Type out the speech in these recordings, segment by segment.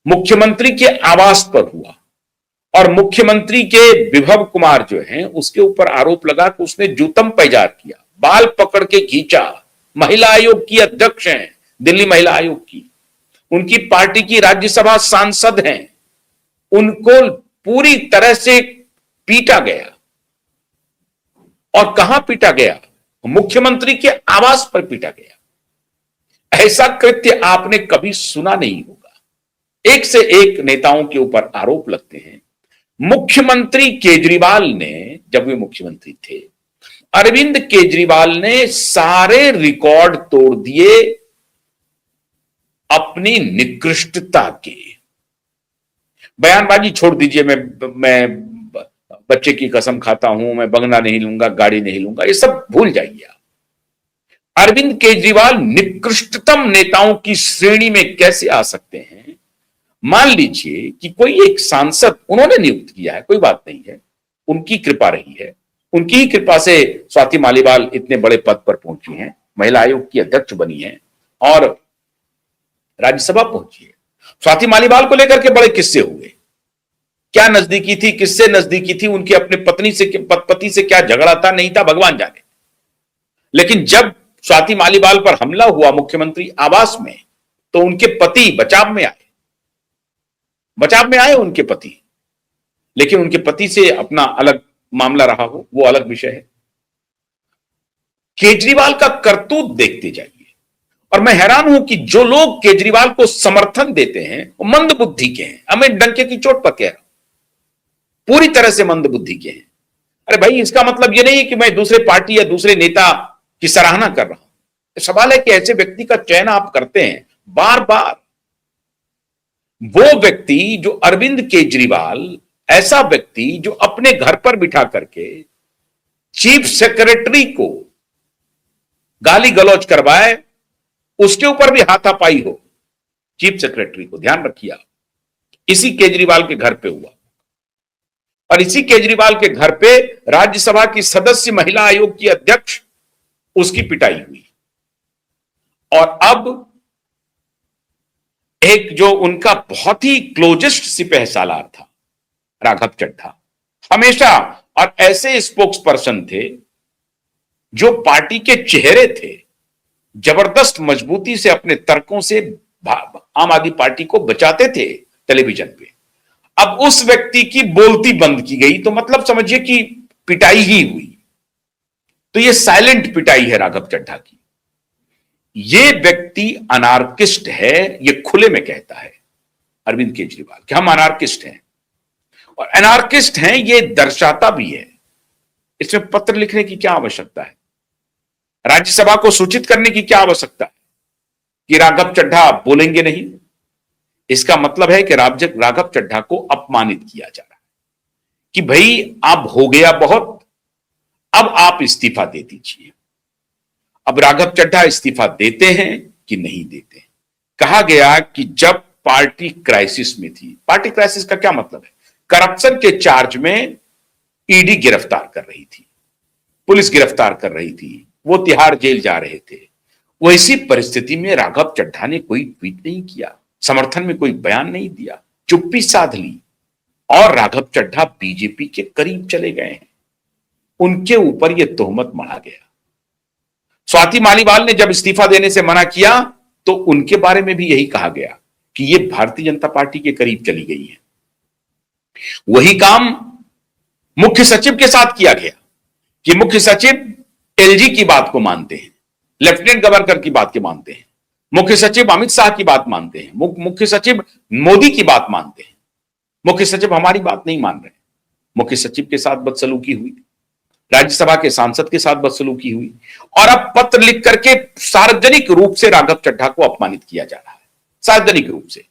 मुख्यमंत्री के आवास पर हुआ और मुख्यमंत्री के विभव कुमार जो हैं उसके ऊपर आरोप लगा कि उसने जूतम पैजार किया, बाल पकड़ के खींचा। महिला आयोग की अध्यक्ष हैं, दिल्ली महिला आयोग की, उनकी पार्टी की राज्यसभा सांसद हैं, उनको पूरी तरह से पीटा गया। और कहां पीटा गया? मुख्यमंत्री के आवास पर पीटा गया। ऐसा कृत्य आपने कभी सुना नहीं होगा। एक से एक नेताओं के ऊपर आरोप लगते हैं। मुख्यमंत्री केजरीवाल ने, जब वे मुख्यमंत्री थे, अरविंद केजरीवाल ने सारे रिकॉर्ड तोड़ दिए अपनी निकृष्टता के। बयानबाजी छोड़ दीजिए, मैं बच्चे की कसम खाता हूं, मैं बंगला नहीं लूंगा, गाड़ी नहीं लूंगा, ये सब भूल जाइए। अरविंद केजरीवाल निकृष्टतम नेताओं की श्रेणी में कैसे आ सकते हैं? मान लीजिए कि कोई एक सांसद उन्होंने नियुक्त किया है, कोई बात नहीं है, उनकी कृपा रही है, उनकी ही कृपा से स्वाति मालीवाल इतने बड़े पद पर पहुंची हैं, महिला आयोग की अध्यक्ष बनी है और राज्यसभा पहुंची है। स्वाति मालीवाल को लेकर के बड़े किस्से हुए, क्या नजदीकी थी, किससे नजदीकी थी, उनकी अपने पति से क्या झगड़ा था, नहीं था, भगवान जाने। लेकिन जब स्वाति मालीवाल पर हमला हुआ मुख्यमंत्री आवास में, तो उनके पति बचाव में आए उनके पति। लेकिन उनके पति से अपना अलग मामला रहा हो, वो अलग विषय है। केजरीवाल का करतूत देखते जाइए। और मैं हैरान हूं कि जो लोग केजरीवाल को समर्थन देते हैं वो मंद बुद्धि के हैं। अब मैं डंके की चोट पर कह रहा हूं, पूरी तरह से मंद बुद्धि के हैं। अरे भाई, इसका मतलब यह नहीं है कि मैं दूसरे पार्टी या दूसरे नेता की सराहना कर रहा हूं। सवाल है कि ऐसे व्यक्ति का चयन आप करते हैं बार बार। वो व्यक्ति जो अरविंद केजरीवाल, ऐसा व्यक्ति जो अपने घर पर बिठा करके चीफ सेक्रेटरी को गाली गलौज करवाए, उसके ऊपर भी हाथापाई हो चीफ सेक्रेटरी को, ध्यान रखिए आप, इसी केजरीवाल के घर पे हुआ। और इसी केजरीवाल के घर पे राज्यसभा की सदस्य, महिला आयोग की अध्यक्ष, उसकी पिटाई हुई। और अब एक जो उनका बहुत ही क्लोजेस्ट सिपहसालार था, राघव चड्ढा, हमेशा, और ऐसे स्पोक्स पर्सन थे जो पार्टी के चेहरे थे, जबरदस्त मजबूती से अपने तर्कों से आम आदमी पार्टी को बचाते थे टेलीविजन पे। अब उस व्यक्ति की बोलती बंद की गई, तो मतलब समझिए कि पिटाई ही हुई। तो ये साइलेंट पिटाई है राघव चड्ढा की। ये व्यक्ति अनार्किस्ट है, ये खुले में कहता है अरविंद केजरीवाल कि हम अनार्किस्ट हैं। और अनार्किस्ट हैं ये दर्शाता भी है। इसमें पत्र लिखने की क्या आवश्यकता है? राज्यसभा को सूचित करने की क्या आवश्यकता है कि राघव चड्ढा बोलेंगे नहीं? इसका मतलब है कि राघव चड्ढा को अपमानित किया जा रहा है कि भाई अब हो गया बहुत, अब आप इस्तीफा दे दीजिए। अब राघव चड्ढा इस्तीफा देते हैं कि नहीं देते? कहा गया कि जब पार्टी क्राइसिस में थी, पार्टी क्राइसिस का क्या मतलब है? करप्शन के चार्ज में ईडी गिरफ्तार कर रही थी, पुलिस गिरफ्तार कर रही थी, वो तिहाड़ जेल जा रहे थे। वैसी परिस्थिति में राघव चड्ढा ने कोई ट्वीट नहीं किया, समर्थन में कोई बयान नहीं दिया, चुप्पी साध ली और राघव चड्ढा बीजेपी के करीब चले गए हैं। उनके ऊपर यह तोहमत मढ़ा गया। स्वाति मालीवाल ने जब इस्तीफा देने से मना किया तो उनके बारे में भी यही कहा गया कि यह भारतीय जनता पार्टी के करीब चली गई है। वही काम मुख्य सचिव के साथ किया गया कि मुख्य सचिव एलजी की बात को मानते हैं, लेफ्टिनेंट गवर्नर की बात के मानते हैं, मुख्य सचिव अमित शाह की बात मानते हैं, मुख्य सचिव मोदी की बात मानते हैं, मुख्य सचिव हमारी बात नहीं मान रहे। मुख्य सचिव के साथ बदसलूकी हुई, राज्यसभा के सांसद के साथ बदसलूकी हुई, और अब पत्र लिख करके सार्वजनिक रूप से राघव चड्ढा को अपमानित किया जा रहा है, सार्वजनिक रूप से।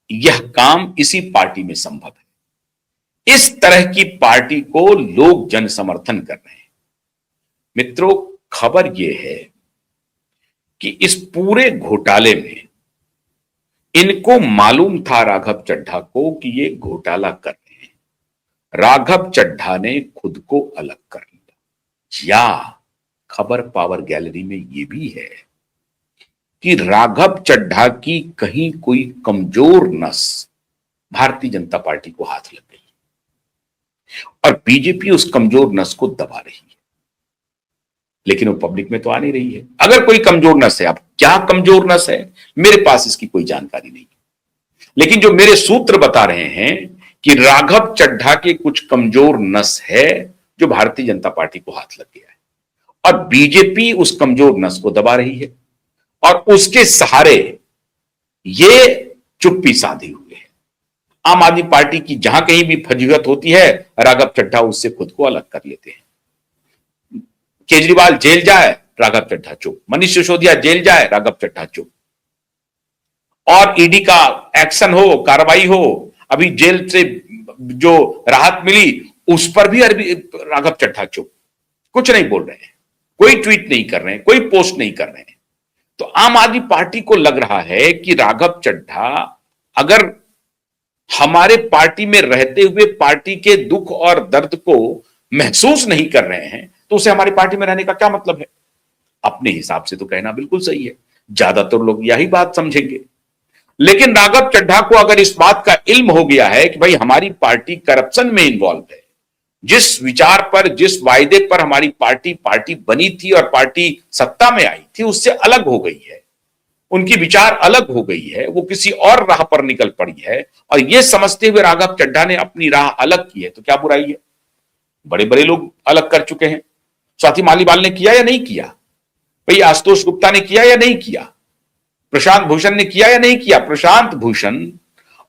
यह काम इसी पार्टी में संभव है। इस तरह की पार्टी को लोग जन समर्थन कर रहे हैं। मित्रों, खबर यह है कि इस पूरे घोटाले में इनको मालूम था, राघव चड्ढा को, कि ये घोटाला कर रहे हैं। राघव चड्ढा ने खुद को अलग कर लिया। या खबर पावर गैलरी में ये भी है कि राघव चड्ढा की कहीं कोई कमजोर नस भारतीय जनता पार्टी को हाथ लग गई और बीजेपी उस कमजोर नस को दबा रही है, लेकिन वो पब्लिक में तो आ नहीं रही है। अगर कोई कमजोर नस है, अब क्या कमजोर नस है मेरे पास इसकी कोई जानकारी नहीं, लेकिन जो मेरे सूत्र बता रहे हैं कि राघव चड्ढा के कुछ कमजोर नस है जो भारतीय जनता पार्टी को हाथ लग गया है और बीजेपी उस कमजोर नस को दबा रही है और उसके सहारे ये चुप्पी साधे हुए है। आम आदमी पार्टी की जहां कहीं भी फजीहत होती है, राघव चड्ढा उससे खुद को अलग कर लेते हैं। केजरीवाल जेल जाए, राघव चड्ढा चुप। मनीष सिसोदिया जेल जाए, राघव चड्ढा चुप। और ईडी का एक्शन हो, कार्रवाई हो, अभी जेल से जो राहत मिली उस पर भी राघव चड्ढा चुप, कुछ नहीं बोल रहे हैं, कोई ट्वीट नहीं कर रहे हैं, कोई पोस्ट नहीं कर रहे हैं। तो आम आदमी पार्टी को लग रहा है कि राघव चड्ढा अगर हमारे पार्टी में रहते हुए पार्टी के दुख और दर्द को महसूस नहीं कर रहे हैं तो उसे हमारी पार्टी में रहने का क्या मतलब है। अपने हिसाब से तो कहना बिल्कुल सही है, ज्यादातर लोग यही बात समझेंगे, लेकिन राघव चड्ढा को अगर इस बात का इल्म हो गया है कि भाई हमारी पार्टी करप्शन में इन्वॉल्व है, जिस विचार पर, जिस वायदे पर हमारी पार्टी बनी थी और पार्टी सत्ता में आई थी उससे अलग हो गई है, उनकी विचार अलग हो गई है, वो किसी और राह पर निकल पड़ी है और ये समझते हुए राघव चड्ढा ने अपनी राह अलग की है, तो क्या बुराई है। बड़े बड़े लोग अलग कर चुके हैं, स्वाति मालीवाल ने किया या नहीं किया, भाई आशुतोष गुप्ता ने किया या नहीं किया, प्रशांत भूषण ने किया या नहीं किया। प्रशांत भूषण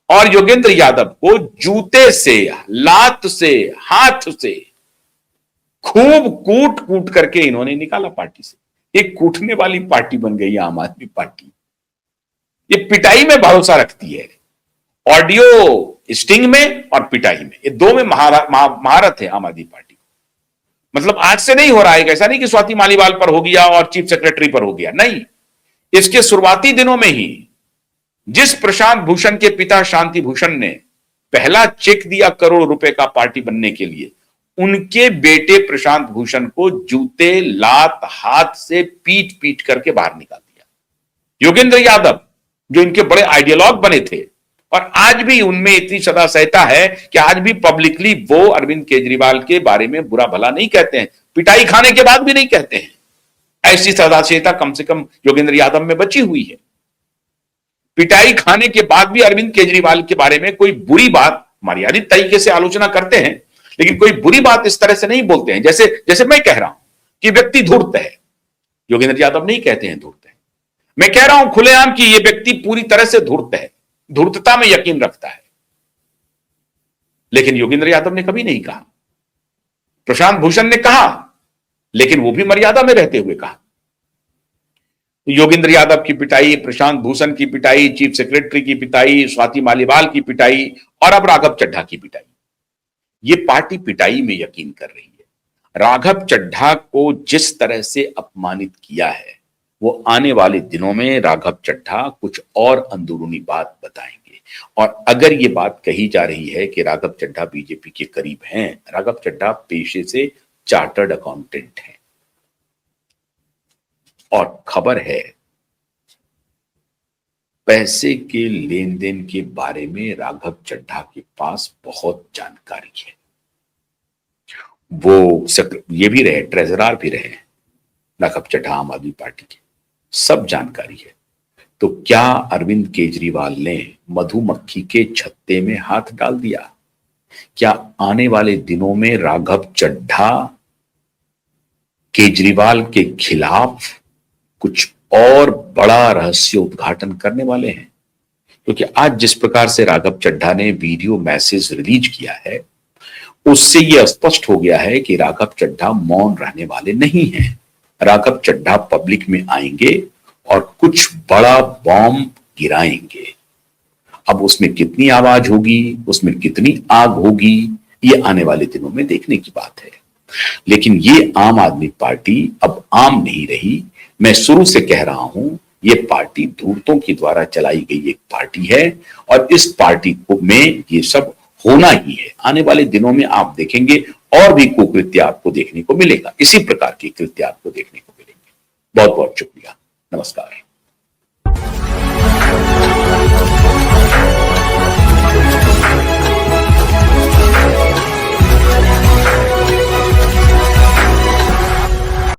और योगेंद्र यादव को जूते से, लात से, हाथ से खूब कूट कूट करके इन्होंने निकाला पार्टी से। एक कूटने वाली पार्टी बन गई आम आदमी पार्टी, ये पिटाई में भरोसा रखती है, ऑडियो स्टिंग में और पिटाई में, ये दो में महारत है आम आदमी पार्टी को। मतलब आज से नहीं हो रहा है, ऐसा नहीं कि स्वाति मालीवाल पर हो गया और चीफ सेक्रेटरी पर हो गया, नहीं, इसके शुरुआती दिनों में ही जिस प्रशांत भूषण के पिता शांति भूषण ने पहला चेक दिया करोड़ रुपए का पार्टी बनने के लिए, उनके बेटे प्रशांत भूषण को जूते, लात, हाथ से पीट पीट करके बाहर निकाल दिया। योगेंद्र यादव जो इनके बड़े आइडियोलॉग बने थे और आज भी उनमें इतनी सदा सहता है कि आज भी पब्लिकली वो अरविंद केजरीवाल के बारे में बुरा भला नहीं कहते हैं, पिटाई खाने के बाद भी नहीं कहते हैं। ऐसी सदाशयता कम से कम योगेंद्र यादव में बची हुई है। पिटाई खाने के बाद भी अरविंद केजरीवाल के बारे में कोई बुरी बात, मर्यादित तरीके से आलोचना करते हैं, लेकिन कोई बुरी बात इस तरह से नहीं बोलते हैं जैसे जैसे मैं कह रहा हूं कि व्यक्ति धूर्त है, योगेंद्र यादव नहीं कहते हैं धूर्त है। मैं कह रहा हूं खुलेआम कि यह व्यक्ति पूरी तरह से धूर्त है, धूर्तता में यकीन रखता है, लेकिन योगेंद्र यादव ने कभी नहीं कहा। प्रशांत भूषण ने कहा, लेकिन वो भी मर्यादा में रहते हुए कहा। योगेंद्र यादव की पिटाई, प्रशांत भूषण की पिटाई, चीफ सेक्रेटरी की पिटाई, स्वाति मालीवाल की पिटाई और अब राघव चड्ढा की पिटाई, ये पार्टी पिटाई में यकीन कर रही है। राघव चड्ढा को जिस तरह से अपमानित किया है, वो आने वाले दिनों में राघव चड्ढा कुछ और अंदरूनी बात बताएंगे। और अगर ये बात कही जा रही है कि राघव चड्ढा बीजेपी के करीब हैं, राघव चड्ढा पेशे से चार्टर्ड अकाउंटेंट हैं और खबर है पैसे के लेन देन के बारे में राघव चड्ढा के पास बहुत जानकारी है। वो ये भी रहे, ट्रेजरर भी रहे राघव चड्ढा आम आदमी पार्टी के, सब जानकारी है। तो क्या अरविंद केजरीवाल ने मधुमक्खी के छत्ते में हाथ डाल दिया? क्या आने वाले दिनों में राघव चड्ढा केजरीवाल के खिलाफ कुछ और बड़ा रहस्य उद्घाटन करने वाले हैं? क्योंकि आज जिस प्रकार से राघव चड्ढा ने वीडियो मैसेज रिलीज किया है, उससे यह स्पष्ट हो गया है कि राघव चड्ढा मौन रहने वाले नहीं हैं। राघव चड्ढा पब्लिक में आएंगे और कुछ बड़ा बॉम्ब गिराएंगे। अब उसमें कितनी आवाज होगी, उसमें कितनी आग होगी, ये आने वाले दिनों में देखने की बात है। लेकिन ये आम आदमी पार्टी अब आम नहीं रही। मैं शुरू से कह रहा हूं, ये पार्टी धूर्तों के द्वारा चलाई गई एक पार्टी है और इस पार्टी को में ये सब होना ही है। आने वाले दिनों में आप देखेंगे और भी कुकृत्य आपको देखने को मिलेगा, इसी प्रकार के कृत्य आपको देखने को मिलेंगे। बहुत बहुत शुक्रिया, नमस्कार। है।